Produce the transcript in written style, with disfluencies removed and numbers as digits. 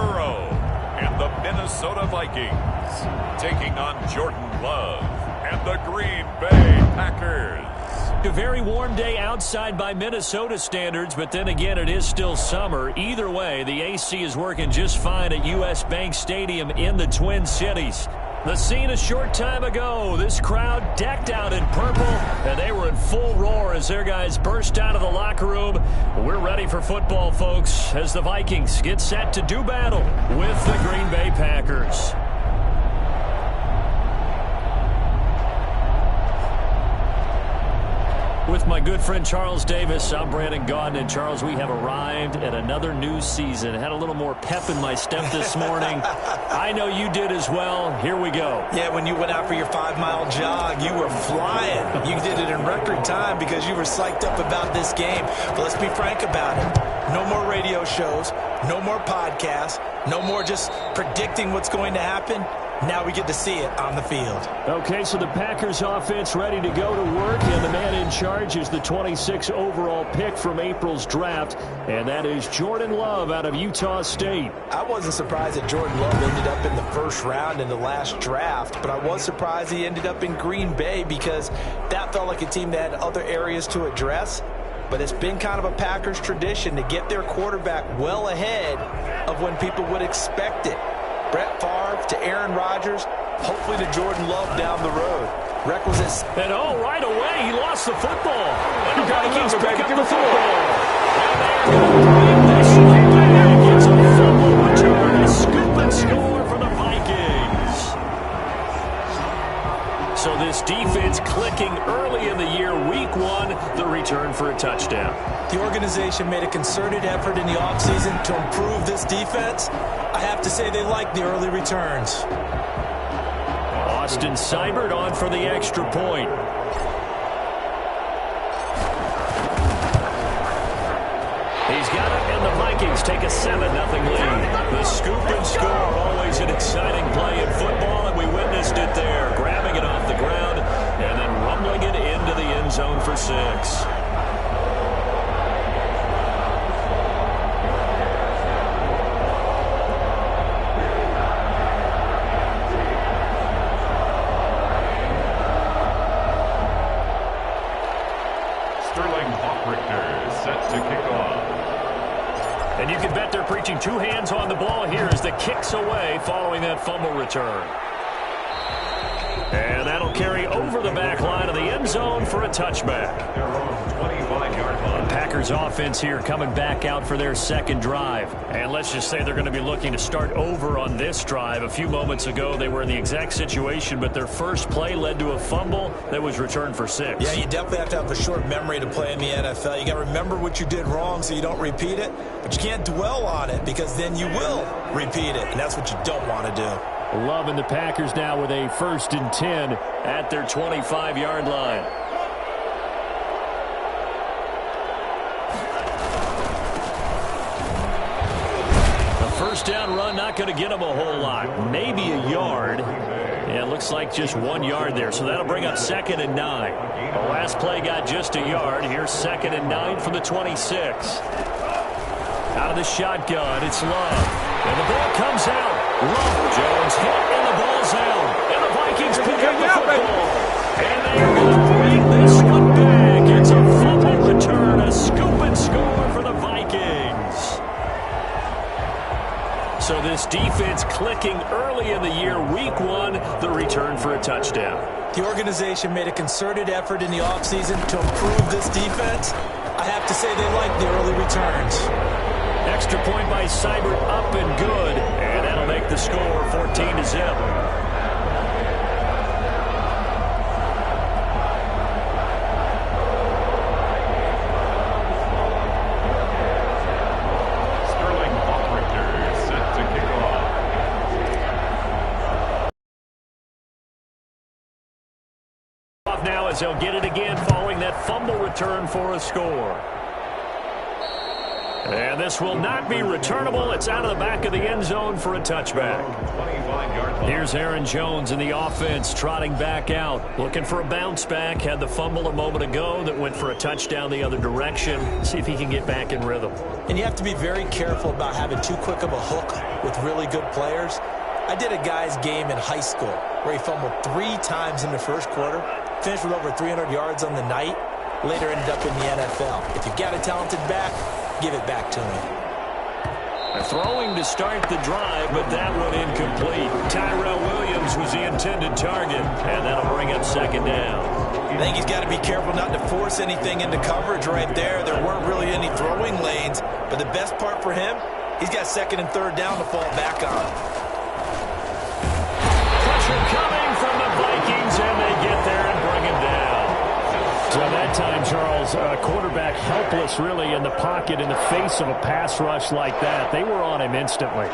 Burrow and the Minnesota Vikings taking on Jordan Love and the Green Bay Packers. A very warm day outside by Minnesota standards, but then again, it is still summer. Either way, the AC is working just fine at U.S. Bank Stadium in the Twin Cities. The scene a short time ago, this crowd decked out in purple, and they were in full roar as their guys burst out of the locker room. We're ready for football, folks, as the Vikings get set to do battle with the Green Bay Packers. With my good friend Charles Davis, I'm Brandon Gaudin. And Charles, we have arrived at another new season. Had a little more pep in my step this morning. I know you did as well. Here we go. Yeah, when you went out for your 5-mile jog, you were flying. You did it in record time because you were psyched up about this game. But let's be frank about it. No more radio shows, no more podcasts, no more just predicting what's going to happen. Now we get to see it on the field. Okay, so the Packers offense ready to go to work, and the man in charge is the 26 overall pick from April's draft, and that is Jordan Love out of Utah State. I wasn't surprised that Jordan Love ended up in the first round in the last draft, but I was surprised he ended up in Green Bay because that felt like a team that had other areas to address. But it's been kind of a Packers tradition to get their quarterback well ahead of when people would expect it. Brett Favre to Aaron Rodgers, hopefully to Jordan Love down the road. Requisites. And right away, he lost the football. And the Vikings pick up the football. And they're going to bring this one back. It's a fumble return, a scoop and score for the Vikings. So this defense clicking early in the year, week one, the return for a touchdown. The organization made a concerted effort in the offseason to improve this defense. I have to say they like the early returns. Austin Seibert on for the extra point. He's got it, and the Vikings take a 7-0 lead. The scoop and score, always an exciting play in football, and we witnessed it there. Grabbing it off the ground and then rumbling it into the end zone for 6. And you can bet they're preaching two hands on the ball here as the kick's away following that fumble return. And that'll carry over the back line of the end zone for a touchback. Packers offense here coming back out for their second drive. And let's just say they're going to be looking to start over on this drive. A few moments ago, they were in the exact situation, but their first play led to a fumble that was returned for 6. Yeah, you definitely have to have a short memory to play in the NFL. You got to remember what you did wrong so you don't repeat it, but you can't dwell on it because then you will repeat it, and that's what you don't want to do. Love and the Packers now with a 1st and 10 at their 25-yard line. First down run, not going to get him a whole lot. Maybe a yard. Yeah, it looks like just 1 yard there. So that'll bring up 2nd and 9. The last play got just a yard. Here's 2nd and 9 from the 26. Out of the shotgun, it's Love. And the ball comes out. Love, Jones hit, and the ball's out. And the Vikings pick up the football. And they're going to bring this one back. It's a fumble return, a scoop and score for the Vikings. So this defense clicking early in the year, week one, the return for a touchdown. The organization made a concerted effort in the offseason to improve this defense. I have to say they like the early returns. Extra point by Seibert, up and good, and that'll make the score 14-0. Now as they'll get it again following that fumble return for a score. And this will not be returnable. It's out of the back of the end zone for a touchback. Here's Aaron Jones in the offense, trotting back out, looking for a bounce back. Had the fumble a moment ago that went for a touchdown the other direction. See if he can get back in rhythm. And you have to be very careful about having too quick of a hook with really good players. I did a guy's game in high school where he fumbled 3 times in the first quarter, finished with over 300 yards on the night, later ended up in the NFL. If you've got a talented back, give it back to him. Throwing to start the drive, but that one incomplete. Tyrell Williams was the intended target, and that'll bring up second down. I think he's got to be careful not to force anything into coverage right there. There weren't really any throwing lanes, but the best part for him, he's got second and third down to fall back on. Pressure coming from the Vikings, and they get there and bring him down. So that time, Charles, quarterback helpless really in the pocket in the face of a pass rush like that. They were on him instantly.